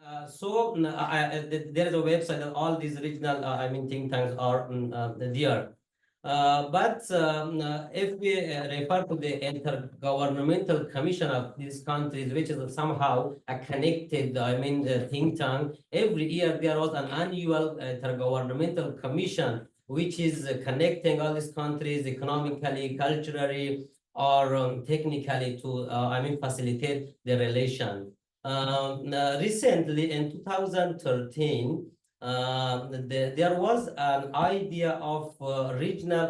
There is a website that all these regional, think tanks are there. If we refer to the Intergovernmental Commission of these countries, which is somehow a connected, think tank, every year there was an annual Intergovernmental Commission, which is connecting all these countries economically, culturally, or technically to, facilitate the relation. Recently, in 2013, there was an idea of regional,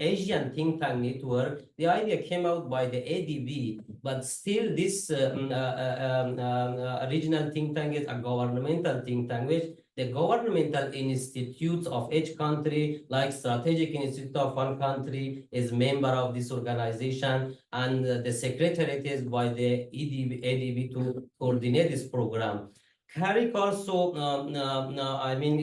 Asian think tank network. The idea came out by the ADB, but still this regional think tank is a governmental think tank, which the governmental institutes of each country, like Strategic Institute of one country, is member of this organization, and the secretariat is by the ADB to coordinate this program. CARIC also,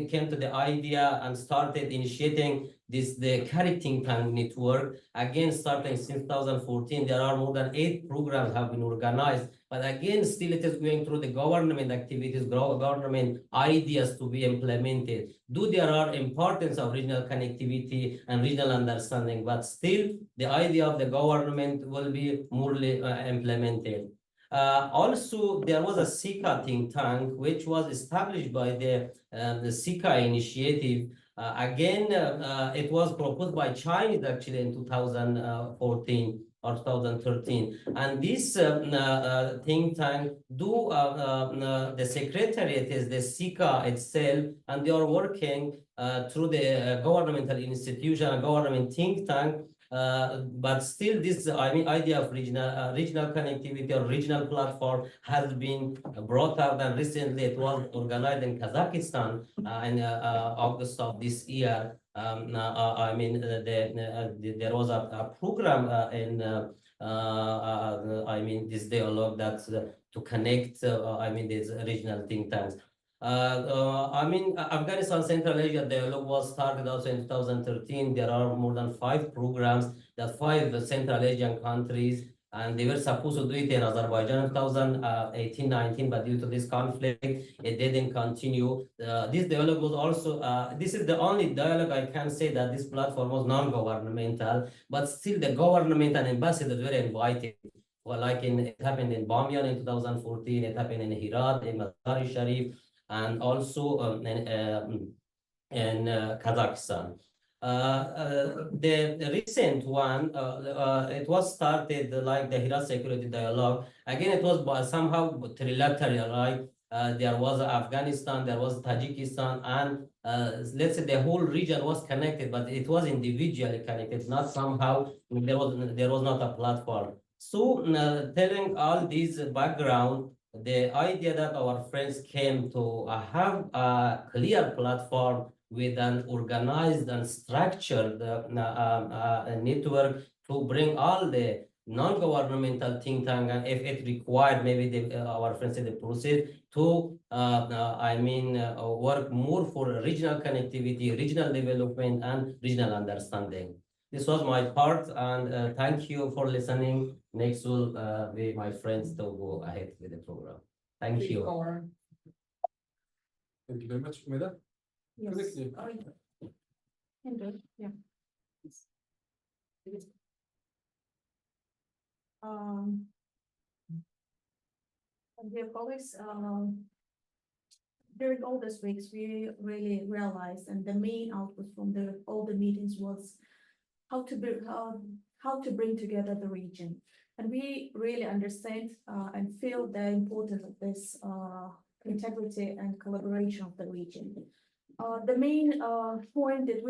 came to the idea and started initiating the CARIC think tank network. Again, starting since 2014, there are more than 8 programs have been organized. But again, still it is going through the government activities, government ideas to be implemented. There are importance of regional connectivity and regional understanding, but still the idea of the government will be more implemented. Also, there was a CICA think tank, which was established by the CICA initiative. It was proposed by China actually in 2014 or 2013. And this think tank, the secretariat is the CICA itself, and they are working through the governmental institution, government think tank. But still, this idea of regional connectivity or regional platform has been brought up, and recently it was organized in Kazakhstan in August of this year. There was a program in this dialogue that's to connect these regional think tanks. Afghanistan Central Asia dialogue was started also in 2013. There are more than 5 programs that 5 Central Asian countries, and they were supposed to do it in Azerbaijan in 2018-19, but due to this conflict, it didn't continue. This dialogue was also, this is the only dialogue I can say that this platform was non-governmental, but still the government and ambassadors were invited. Well, like it happened in Bamyan in 2014, it happened in Herat, in Mazar-e-Sharif, and also in Kazakhstan. The recent one, it was started like the Herat Security Dialogue. Again, it was somehow trilateral, right? There was Afghanistan, there was Tajikistan, and let's say the whole region was connected, but it was individually connected, not somehow, there was not a platform. So telling all these background, the idea that our friends came to have a clear platform with an organized and structured network to bring all the non-governmental think tank, and if it required, maybe our friends in the process to, work more for regional connectivity, regional development, and regional understanding. This was my part, and thank you for listening. Next will be my friends to go ahead with the program. Thank you. Thank you very much, Umeda. Yes. Yeah. Dear colleagues, during all these weeks, we really realized, and the main output from all the meetings was how to bring together the region. And we really understand and feel the importance of this integrity and collaboration of the region. The main point that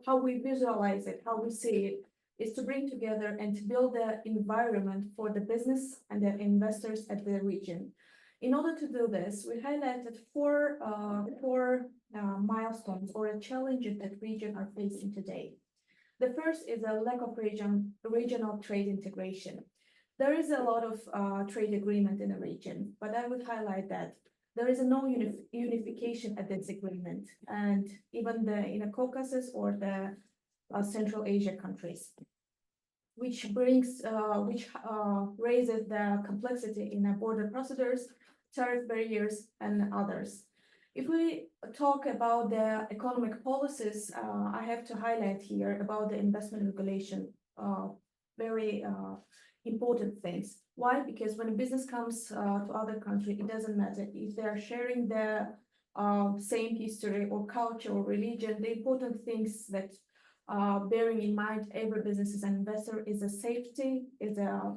how we visualize it, how we see it, is to bring together and to build the environment for the business and the investors at the region. In order to do this, we highlighted four milestones or challenges that region are facing today. The first is a lack of regional trade integration. There is a lot of trade agreement in the region, but I would highlight that there is no unification at this agreement, and even in the Caucasus or the Central Asia countries, which raises the complexity in the border procedures tariff barriers, and others. If we talk about the economic policies, I have to highlight here about the investment regulation, very important things. Why? Because when a business comes to other country, it doesn't matter if they are sharing the same history or culture or religion. The important things that bearing in mind every business is an investor is a safety, is a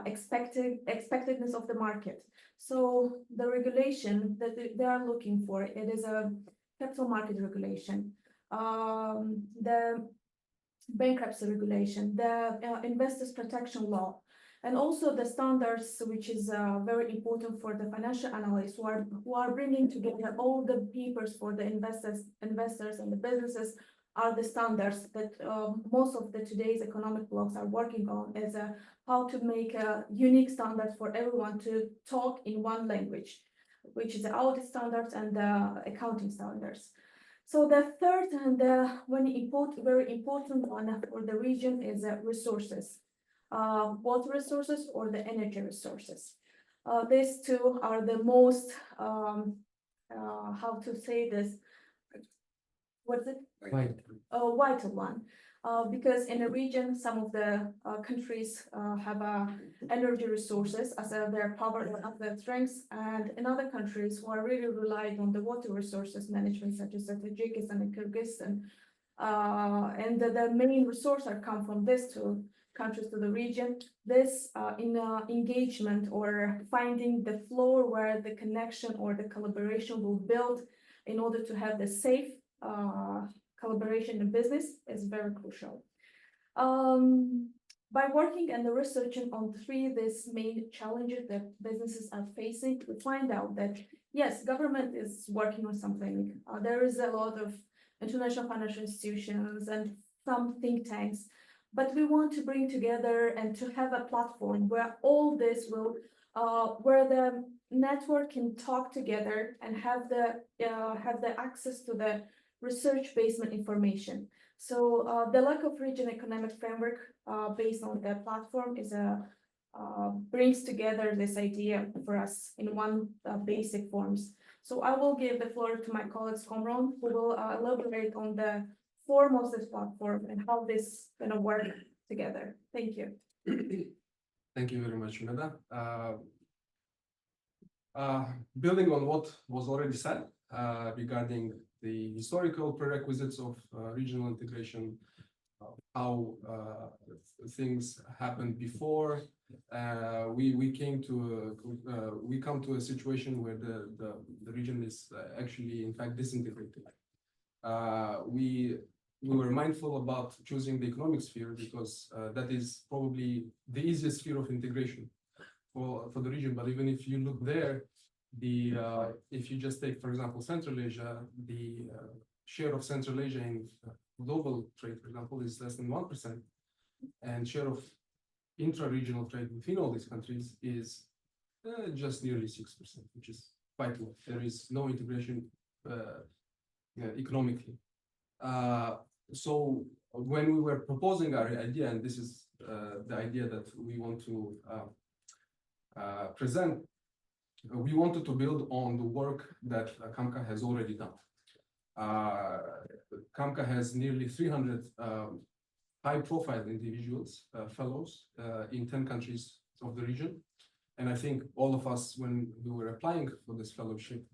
expectedness of the market. So the regulation that they are looking for, it is a capital market regulation, the bankruptcy regulation, the investors protection law, and also the standards, which is very important for the financial analysts who are bringing together all the papers for the investors and the businesses are the standards that most of the today's economic blogs are working on as how to make a unique standard for everyone to talk in one language, which is the audit standards and the accounting standards. So the third and very important one for the region is resources, water resources or the energy resources. These two are the most, how to say this, what is it? Vital one. Because in a region, some of the countries have energy resources as their power and their strengths, and in other countries who are really relying on the water resources management, such as Tajikistan and Kyrgyzstan, and the main resource are come from these two countries to the region. This engagement or finding the floor where the connection or the collaboration will build in order to have the safe collaboration in business is very crucial. By working and researching on these main challenges that businesses are facing, we find out that yes, government is working on something. There is a lot of international financial institutions and some think tanks, but we want to bring together and to have a platform where all this will, where the network can talk together and have the access to the research-based information. So the lack of region economic framework based on the platform is brings together this idea for us in one basic forms. So I will give the floor to my colleagues Komron, who will elaborate on the form of this platform and how this gonna work together. Thank you. Thank you very much, Meda. Building on what was already said regarding the historical prerequisites of regional integration, how things happened before, we come to a situation where the region is actually in fact disintegrated. We were mindful about choosing the economic sphere because that is probably the easiest sphere of integration for the region. But even if you look there, if you just take, for example, Central Asia, the share of Central Asia in global trade, for example, is less than 1%, and share of intra-regional trade within all these countries is just nearly 6%, which is quite low. There is no integration economically. So when we were proposing our idea, and this is the idea that we want to present, we wanted to build on the work that CAMCA has already done. CAMCA has nearly 300 high-profile individuals, fellows, in 10 countries of the region. And I think all of us, when we were applying for this fellowship,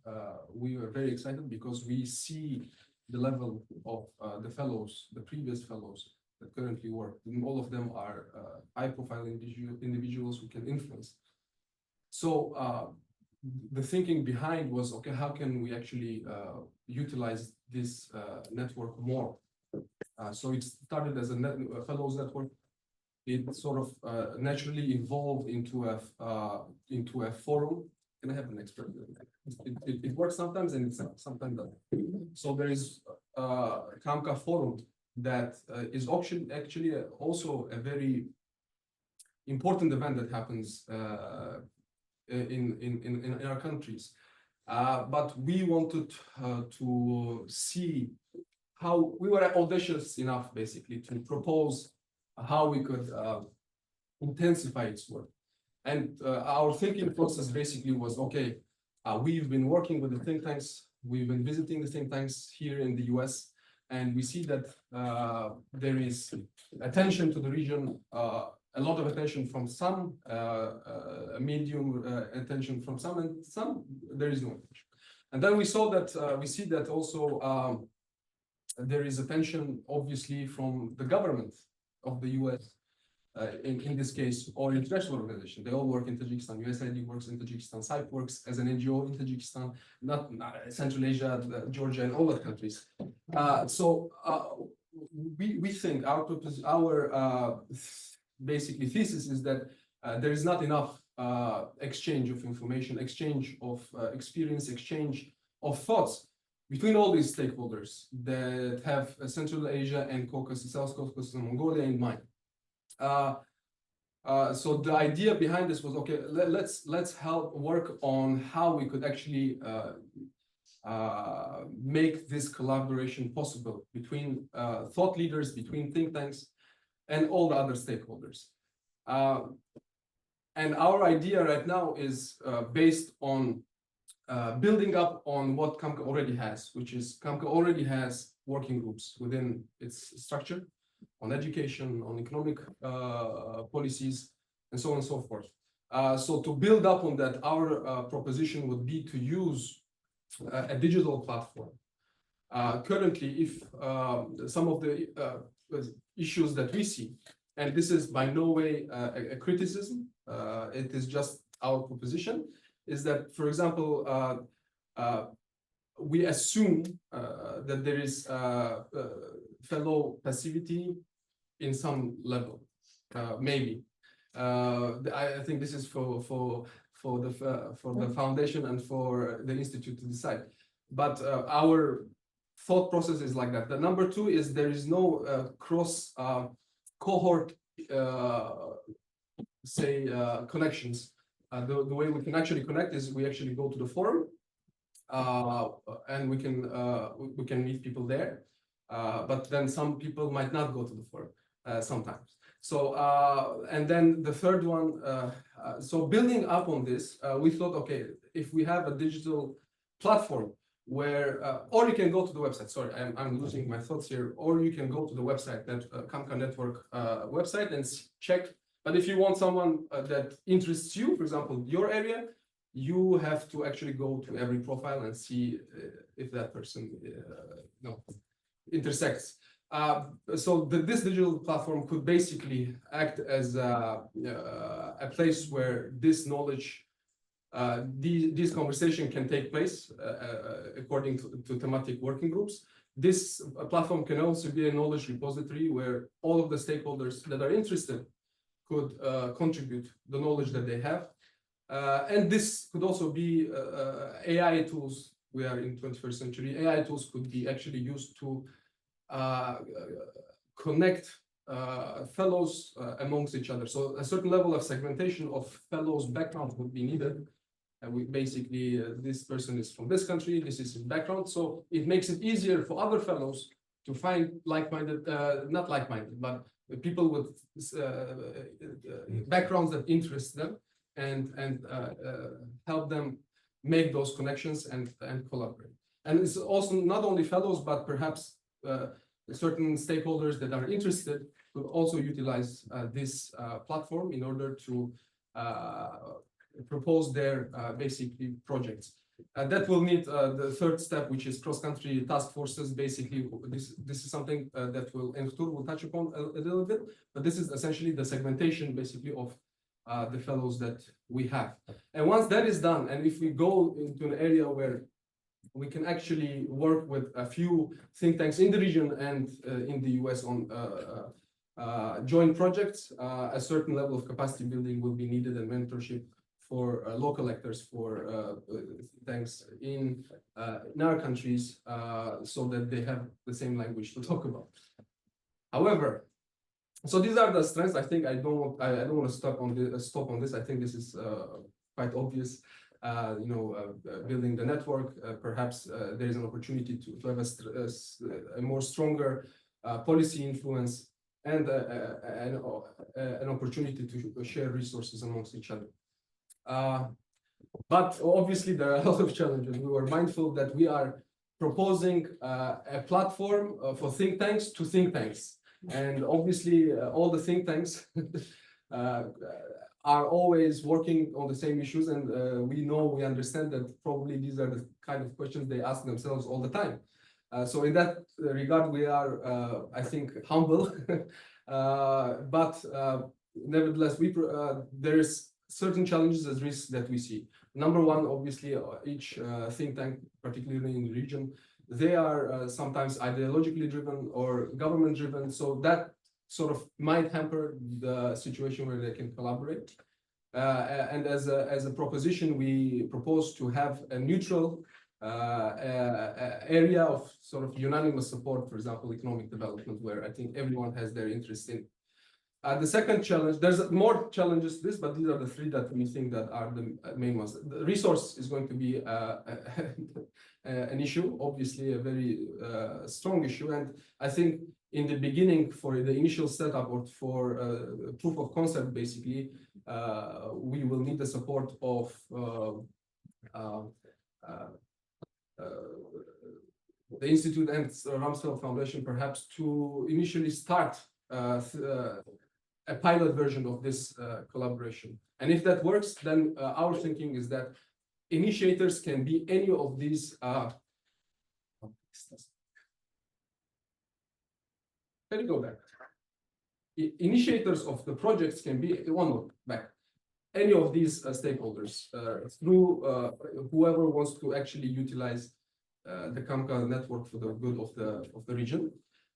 we were very excited because we see the level of the fellows, the previous fellows that currently work. And all of them are high-profile individuals who can influence. So the thinking behind was, okay, how can we actually utilize this network more? So it started as a fellows network. It sort of naturally evolved into a forum. Can I have an expert? It works sometimes and it's sometimes doesn't. So there is a CAMCA forum that is actually also a very important event that happens in our countries. But we wanted to see how we were audacious enough, basically, to propose how we could intensify its work. And our thinking process basically was, okay, we've been working with the think tanks, we've been visiting the think tanks here in the US, and we see that there is attention to the region, a lot of attention from some, medium attention from some, and some there is no attention. And then we saw that, we see that also there is attention, obviously, from the government of the US, in this case, or international organization. They all work in Tajikistan. USAID works in Tajikistan. SIPE works as an NGO in Tajikistan, not Central Asia, Georgia, and all the countries. So we think our basically thesis is that there is not enough exchange of information, exchange of experience, exchange of thoughts between all these stakeholders that have Central Asia and Caucasus, South Caucasus, and Mongolia in mind. So the idea behind this was, okay, let's help work on how we could actually make this collaboration possible between thought leaders, between think tanks, and all the other stakeholders. And our idea right now is based on building up on what CAMCA already has, which is CAMCA already has working groups within its structure on education, on economic policies, and so on and so forth. So to build up on that, our proposition would be to use a digital platform. Currently, if some of the issues that we see, and this is by no way a criticism, it is just our proposition, is that, for example, we assume that there is fellow passivity in some level, maybe. I think this is for the foundation and for the institute to decide. But our thought process is like that. The number two is there is no cross cohort, say, connections. The way we can actually connect is we actually go to the forum, and we can meet people there. But then some people might not go to the forum sometimes. So and then the third one, so building up on this, we thought, okay, if we have a digital platform where, or you can go to the website. Sorry, I'm losing my thoughts here. Or you can go to the website, that CAMCA network website, and check. But if you want someone that interests you, for example, your area, you have to actually go to every profile and see if that person intersects. So this digital platform could basically act as a place where this knowledge, these conversations can take place according to thematic working groups. This platform can also be a knowledge repository where all of the stakeholders that are interested could contribute the knowledge that they have. And this could also be AI tools. We are in 21st century. AI tools could be actually used to connect fellows amongst each other. So a certain level of segmentation of fellows' background would be needed. And we basically, this person is from this country, this is his background. So it makes it easier for other fellows to find like-minded, not like-minded, but people with backgrounds that interest them, and help them make those connections and collaborate. And it's also not only fellows, but perhaps certain stakeholders that are interested could also utilize this platform in order to propose their basically projects. That will need the third step, which is cross-country task forces. Basically, this is something that will touch upon a little bit, but this is essentially the segmentation, basically, of the fellows that we have. And once that is done, and if we go into an area where we can actually work with a few think tanks in the region and in the US on joint projects, a certain level of capacity building will be needed, and mentorship for local actors, for tanks in our countries, so that they have the same language to talk about. However, so these are the strengths. I think I don't want to stop on this. I think this is quite obvious. Building the network, perhaps there is an opportunity to have a more stronger policy influence. and an opportunity to share resources amongst each other. But obviously there are a lot of challenges. We were mindful that we are proposing a platform for think tanks to think tanks. And obviously all the think tanks are always working on the same issues. And we understand that probably these are the kind of questions they ask themselves all the time. So in that regard, we are, I think, humble. But nevertheless, there is certain challenges as risks that we see. Number one, obviously, each think tank, particularly in the region, they are sometimes ideologically driven or government driven. So that sort of might hamper the situation where they can collaborate. And as a proposition, we propose to have a neutral area of sort of unanimous support, for example, economic development, where I think everyone has their interest in. The second challenge, there's more challenges to this, but these are the three that we think that are the main ones. The resource is going to be an issue, obviously a very strong issue. And I think in the beginning, for the initial setup or for proof of concept, basically, we will need the support of the Institute and Rumsfeld Foundation, perhaps, to initially start a pilot version of this collaboration. And if that works, then our thinking is that initiators can be any of these. Can you go back? Initiators of the projects can be any of these stakeholders through whoever wants to actually utilize the CAMCA network for the good of the region.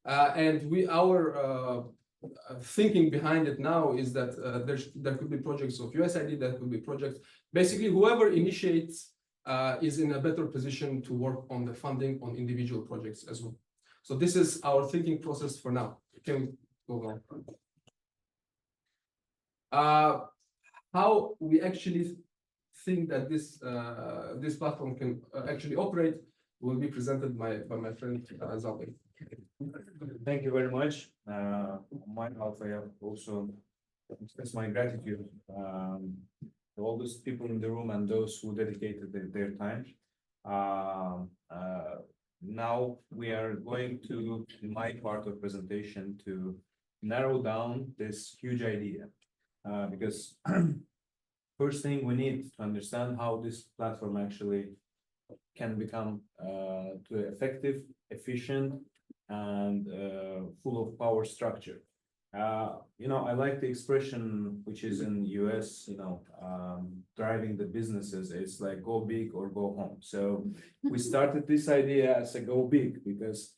And our thinking behind it now is that there could be projects of USAID, there could be projects. Basically, whoever initiates is in a better position to work on the funding on individual projects as well. So this is our thinking process for now. Can we go on? How we actually think that this platform can actually operate will be presented by my friend Zalbay. Thank you very much. On my behalf, I have also express my gratitude to all those people in the room and those who dedicated their time. Now we are going to, in my part of presentation, to narrow down this huge idea. Because first thing we need to understand how this platform actually can become to effective, efficient, and full of power structure. I like the expression which is in US, driving the businesses. It's like go big or go home. So we started this idea as a go big because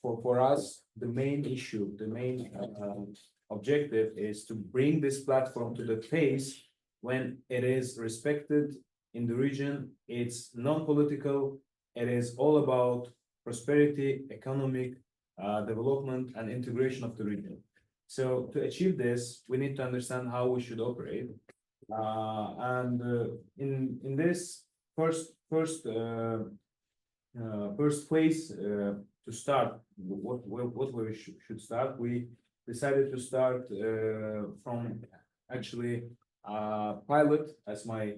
for us, the main issue, the main objective is to bring this platform to the phase when it is respected in the region. It's non-political. It is all about prosperity, economic development, and integration of the region. So to achieve this, we need to understand how we should operate. In this first phase to start, what we should start, we decided to start from actually pilot, as my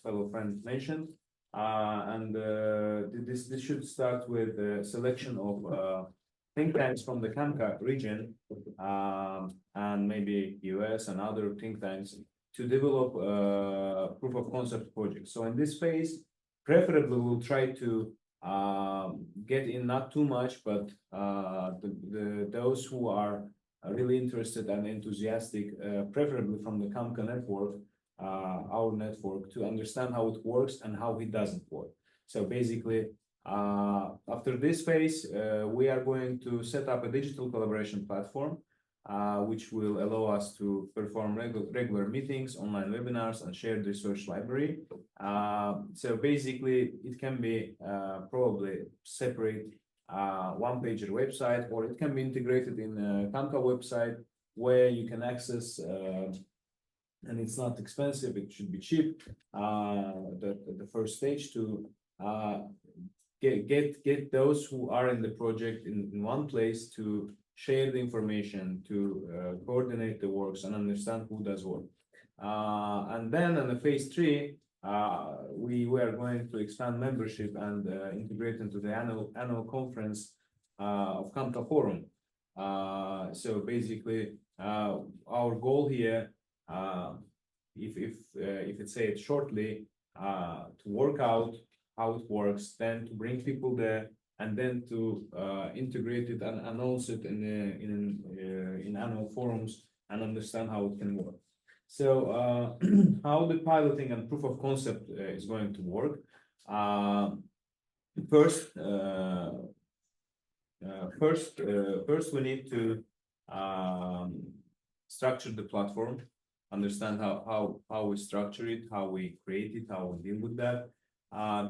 fellow friend mentioned, and this should start with the selection of think tanks from the CAMCA region and maybe US and other think tanks to develop proof of concept projects. So in this phase, preferably we'll try to get in not too much, but those who are really interested and enthusiastic, preferably from the CAMCA network, our network, to understand how it works and how it doesn't work. So basically, after this phase, we are going to set up a digital collaboration platform, which will allow us to perform regular meetings, online webinars, and shared research library. So basically, it can be probably separate one-pager website, or it can be integrated in a CAMCA website where you can access, and it's not expensive, it should be cheap, the first stage to get those who are in the project in one place to share the information, to coordinate the works and understand who does what. And then in the phase 3, we are going to expand membership and integrate into the annual conference of CAMCA Forum. So basically, our goal here, if it's said shortly, to work out how it works, then to bring people there, and then to integrate it and announce it in annual forums and understand how it can work. So how the piloting and proof of concept is going to work. First, we need to structure the platform, understand how we structure it, how we create it, how we deal with that.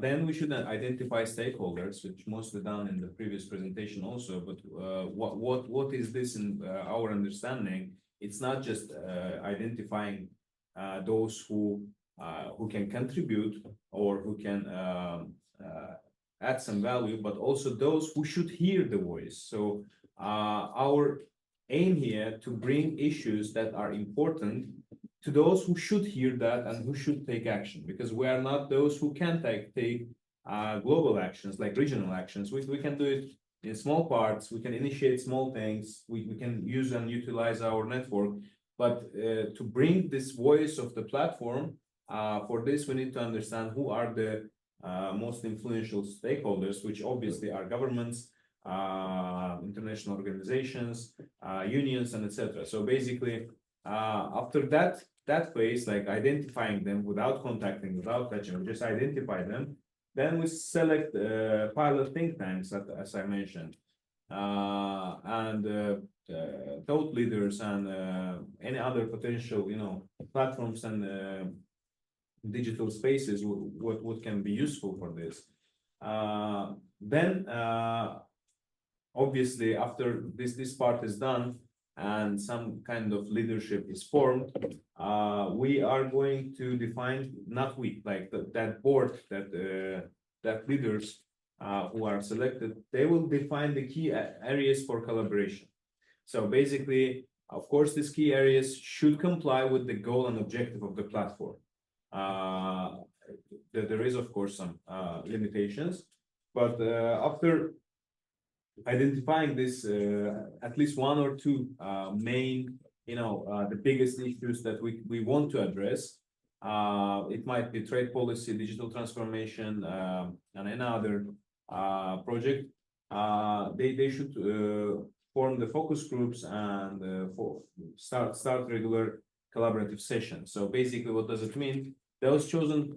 Then we should identify stakeholders, which mostly done in the previous presentation also. But what is this in our understanding? It's not just identifying those who can contribute or who can add some value, but also those who should hear the voice. So our aim here to bring issues that are important to those who should hear that and who should take action, because we are not those who can take global actions like regional actions. We can do it in small parts. We can initiate small things. We can use and utilize our network, but to bring this voice of the platform, for this we need to understand who are the most influential stakeholders, which obviously are governments, international organizations, unions, and etc. So basically, after that phase, like identifying them without contacting, without touching, we just identify them. Then we select pilot think tanks, as I mentioned, and thought leaders and any other potential, platforms and digital spaces what can be useful for this. Then obviously after this part is done and some kind of leadership is formed, we are going to define, not we, like that board, that leaders who are selected, they will define the key areas for collaboration. So basically, of course, these key areas should comply with the goal and objective of the platform. There is, of course, some limitations, but after identifying this, at least one or two main, the biggest issues that we want to address, it might be trade policy, digital transformation, and another project. They should form the focus groups and start regular collaborative sessions. So basically, what does it mean? Those chosen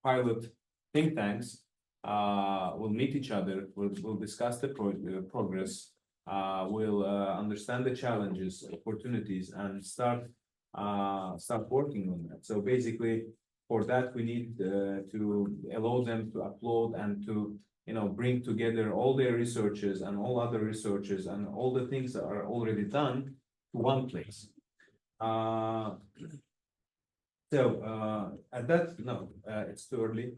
pilot think tanks will meet each other, will discuss the progress, will understand the challenges, opportunities, and start working on that. So basically, for that, we need to allow them to upload and to bring together all their researches and all other researches and all the things that are already done to one place. So at that, no, it's too early.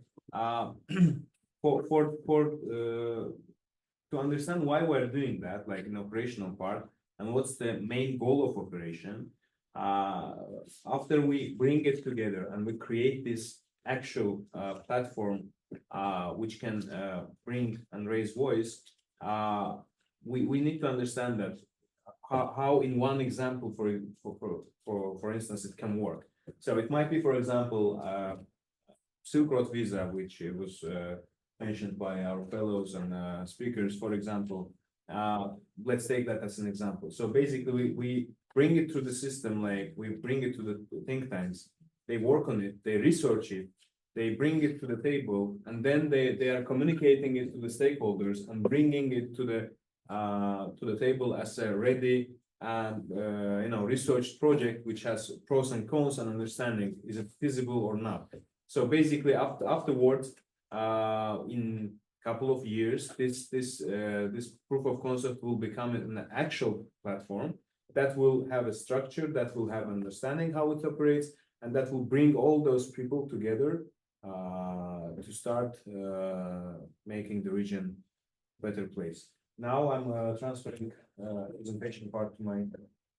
To understand why we're doing that, like in operational part, and what's the main goal of operation, after we bring it together and we create this actual platform which can bring and raise voice, we need to understand that how in one example, for instance, it can work. So it might be, for example, Silk Road visa, which was mentioned by our fellows and speakers, for example. Let's take that as an example. So basically, we bring it through the system, like we bring it to the think tanks, they work on it, they research it, they bring it to the table, and then they are communicating it to the stakeholders and bringing it to the table as a ready and researched project which has pros and cons and understanding, is it feasible or not. So basically, afterwards, in a couple of years, this proof of concept will become an actual platform that will have a structure, that will have understanding how it operates, and that will bring all those people together, to start making the region better place. Now I'm transferring presentation part to my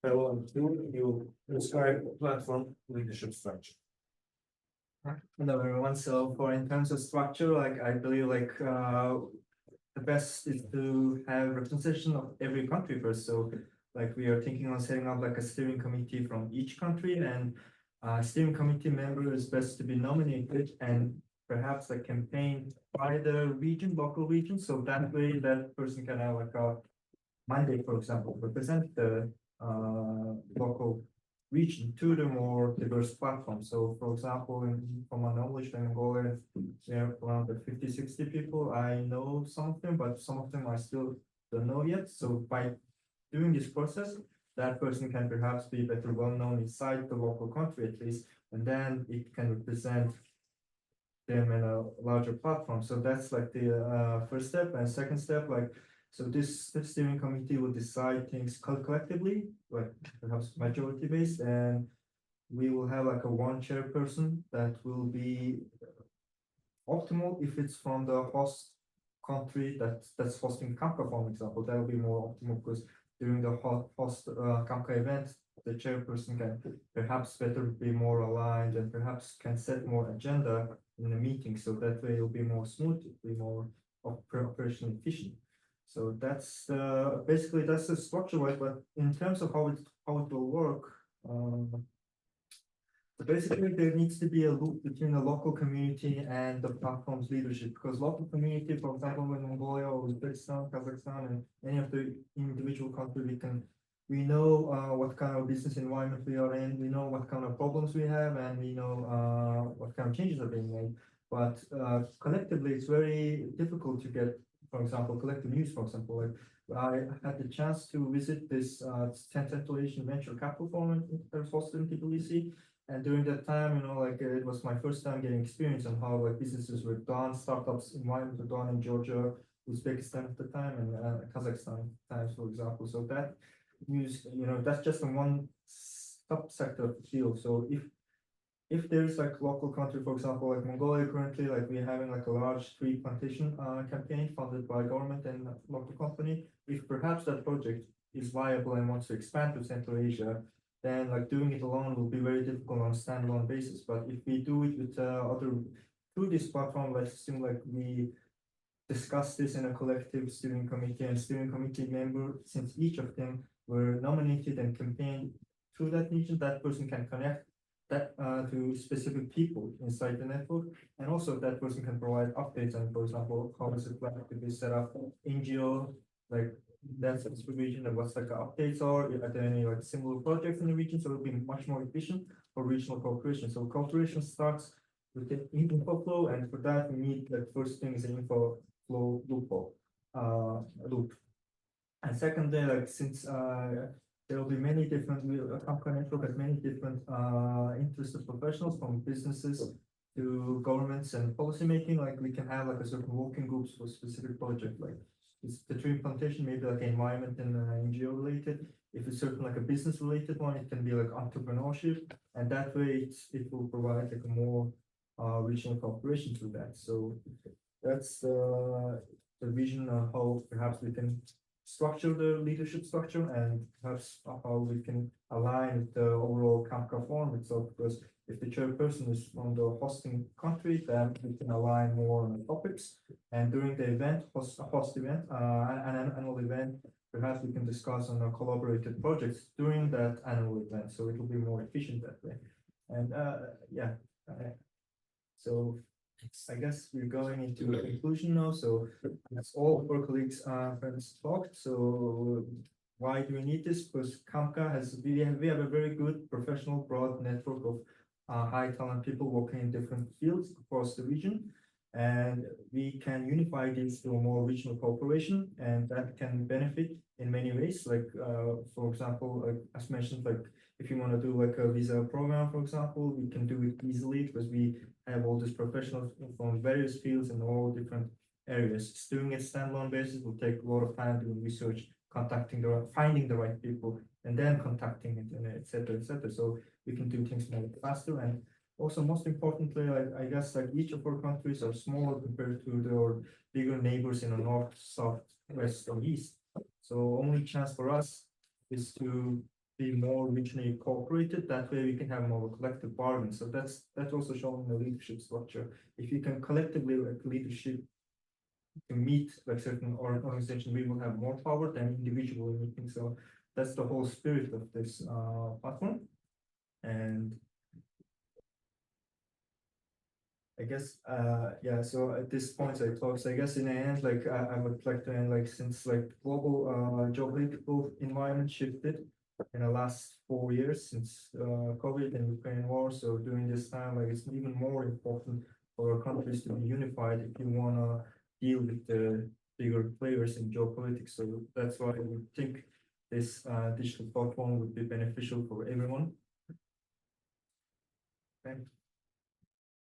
fellow, and he will describe platform leadership structure. Hello everyone. So for in terms of structure, like I believe the best is to have representation of every country first. So like we are thinking on setting up like a steering committee from each country, and steering committee member is best to be nominated and perhaps like campaign by the region, local region. So that way that person can have like a mandate, for example, represent the local region to the more diverse platform. So for example, from my knowledge in Mongolia, we have around 50, 60 people. I know some of them, but some of them I still don't know yet. So by doing this process, that person can perhaps be better well known inside the local country at least, and then it can represent them in a larger platform. So that's like the first step. And second step, like, so this steering committee will decide things collectively, like perhaps majority based, and we will have like a one chairperson that will be optimal if it's from the host country that's hosting CAMCA, for example. That will be more optimal because during the host CAMCA event, the chairperson can perhaps better be more aligned and perhaps can set more agenda in the meeting. So that way it'll be more smooth, it'll be more operationally efficient. So that's basically that's the structure, right? But in terms of how it will work, basically there needs to be a loop between the local community and the platform's leadership, because local community, for example, in Mongolia or Uzbekistan, Kazakhstan, and any of the individual country, we know what kind of business environment we are in, we know what kind of problems we have, and we know what kind of changes are being made. But collectively, it's very difficult to get, for example, collective news. For example, like I had the chance to visit this 10th Central Asian Venture Capital Forum that was hosted in Tbilisi. And during that time, like it was my first time getting experience on how like businesses were done, startups environment were done in Georgia, Uzbekistan at the time, and Kazakhstan times, for example. So that news, that's just in one subsector of the field. So if there's like local country, for example, like Mongolia currently, like we're having like a large tree plantation campaign funded by government and local company. If perhaps that project is viable and wants to expand to Central Asia, then like doing it alone will be very difficult on a standalone basis. But if we do it with through this platform, let's assume like we discuss this in a collective steering committee, and steering committee member, since each of them were nominated and campaigned through that region, that person can connect that to specific people inside the network, and also that person can provide updates on, for example, how is it like to be set up NGO, like that specific region, and what's like the updates are there any like similar projects in the region, so it'll be much more efficient for regional cooperation. So cooperation starts with the info flow, and for that we need the first thing is an info flow loop. And secondly, like since there will be many different CAMCA network has many different interested professionals from businesses to governments and policy making. Like we can have like a certain working groups for specific project, like it's the tree plantation, maybe like environment and NGO related. If it's certain like a business related one, it can be like entrepreneurship, and that way it will provide like a more regional cooperation through that. So that's the vision of how perhaps we can structure the leadership structure, and perhaps how we can align with the overall CAMCA forum itself. Because if the chairperson is from the hosting country, then we can align more on the topics. And during the event, host event, an annual event, perhaps we can discuss on our collaborated projects during that annual event. So it will be more efficient that way. And so I guess we're going into a conclusion now. So that's all of our colleagues friends talked. So why do we need this? Because CAMCA has we have a very good professional broad network of high talent people working in different fields across the region, and we can unify this to a more regional cooperation, and that can benefit in many ways. Like for example, like as mentioned, like if you want to do like a visa program, for example, we can do it easily because we have all these professionals from various fields in all different areas. Doing it standalone basis will take a lot of time doing research, finding the right people, and then contacting it, and et cetera, et cetera. So we can do things more faster. And Also, most importantly, I guess like each of our countries are smaller compared to their bigger neighbors in the north, south, west, or east. So only chance for us is to be more regionally cooperated. That way we can have more collective bargaining. So that's also shown in the leadership structure. If you can collectively like leadership to meet like certain organization, we will have more power than individual meeting. So that's the whole spirit of this platform. And I guess yeah, so at this point I talk, so I guess in the end, like I would like to end like since like global geopolitical environment shifted in the last 4 years since COVID and Ukraine war. So during this time, like it's even more important for our countries to be unified if you wanna deal with the bigger players in geopolitics. So that's why we think this digital platform would be beneficial for everyone. Thank you.